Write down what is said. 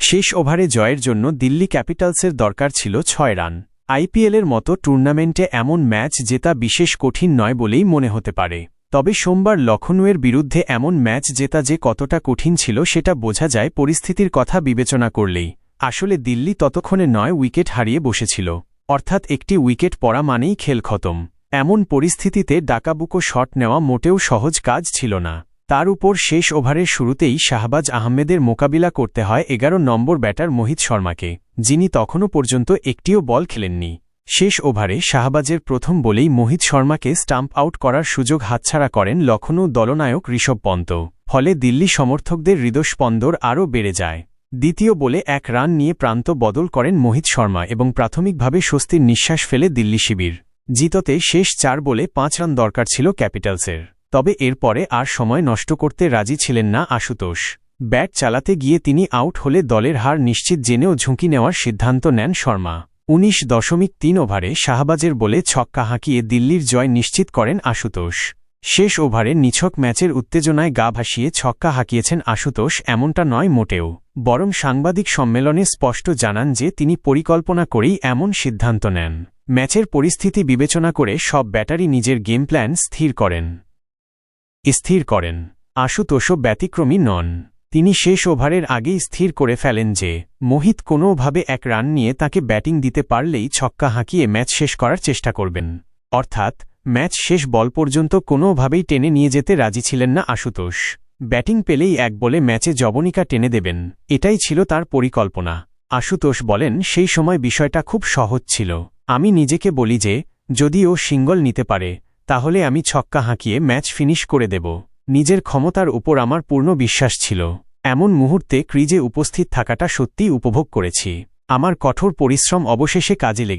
শেষ ওভারে জয়ের জন্য দিল্লি ক্যাপিটালসের দরকার ছিল ৬ রান। আইপিএলের মতো টুর্নামেন্টে এমন ম্যাচ জেতা বিশেষ কঠিন নয় বলেই মনে হতে পারে। তবে সোমবার লখনউয়ের বিরুদ্ধে এমন ম্যাচ জেতা যে কতটা কঠিন ছিল সেটা বোঝা যায় পরিস্থিতির কথা বিবেচনা করলেই। আসলে দিল্লি ততক্ষণে ৯ উইকেট হারিয়ে বসেছিল, অর্থাৎ একটি উইকেট পড়া মানেই খেল খতম। এমন পরিস্থিতিতে ডাকাবুকো শট নেওয়া মোটেও সহজ কাজ ছিল না। তার উপর শেষ ওভারের শুরুতেই শাহবাজ আহমেদের মোকাবিলা করতে হয় ১১ নম্বর ব্যাটার মোহিত শর্মাকে, যিনি তখনও পর্যন্ত একটিও বল খেলেননি। শেষ ওভারে শাহবাজের প্রথম বলেই মোহিত শর্মাকে স্টাম্প আউট করার সুযোগ হাতছাড়া করেন লখনউ দলনায়ক ঋষভ পন্ত। ফলে দিল্লি সমর্থকদের হৃদস্পন্দন আরও বেড়ে যায়। দ্বিতীয় বলে ১ রান নিয়ে প্রান্ত বদল করেন মোহিত শর্মা এবং প্রাথমিকভাবে স্বস্তির নিঃশ্বাস ফেলে দিল্লি শিবির। জিততে শেষ ৪ বলে ৫ রান দরকার ছিল ক্যাপিটালসের। তবে এরপরে আর সময় নষ্ট করতে রাজি ছিলেন না আশুতোষ। ব্যাট চালাতে গিয়ে তিনি আউট হলে দলের হার নিশ্চিত জেনেও ঝুঁকি নেওয়ার সিদ্ধান্ত নেন শর্মা। ১৯.৩ ওভারে শাহবাজের বলে ছক্কা হাঁকিয়ে দিল্লির জয় নিশ্চিত করেন আশুতোষ। শেষ ওভারে নিছক ম্যাচের উত্তেজনায় গা ভাসিয়ে ছক্কা হাঁকিয়েছেন আশুতোষ এমনটা নয় মোটেও, বরং সাংবাদিক সম্মেলনে স্পষ্ট জানান যে তিনি পরিকল্পনা করেই এমন সিদ্ধান্ত নেন। ম্যাচের পরিস্থিতি বিবেচনা করে সব ব্যাটারি নিজের গেম প্ল্যান স্থির করেন। আশুতোষও ব্যতিক্রমী নন। তিনি শেষ ওভারের আগেই স্থির করে ফেলেন যে মোহিত কোনোভাবে ১ রান নিয়ে তাকে ব্যাটিং দিতে পারলেই ছক্কা হাঁকিয়ে ম্যাচ শেষ করার চেষ্টা করবেন। অর্থাৎ ম্যাচ শেষ বল পর্যন্ত কোনোভাবেই টেনে নিয়ে যেতে রাজি ছিলেন না আশুতোষ। ব্যাটিং পেলেই ১ বলে ম্যাচে জবনিকা টেনে দেবেন, এটাই ছিল তার পরিকল্পনা। আশুতোষ বলেন, সেই সময় বিষয়টা খুব সহজ ছিল। আমি নিজেকে বলি যে যদি ও সিঙ্গল নিতে পারে তাহলে আমি ছক্কা হাঁকিয়ে ম্যাচ ফিনিশ করে দেব। নিজের ক্ষমতার উপর আমার পূর্ণ বিশ্বাস ছিল। এমন মুহূর্তে ক্রিজে উপস্থিত থাকাটা সত্যিই উপভোগ করেছি। আমার কঠোর পরিশ্রম অবশেষে কাজে লেগেছে।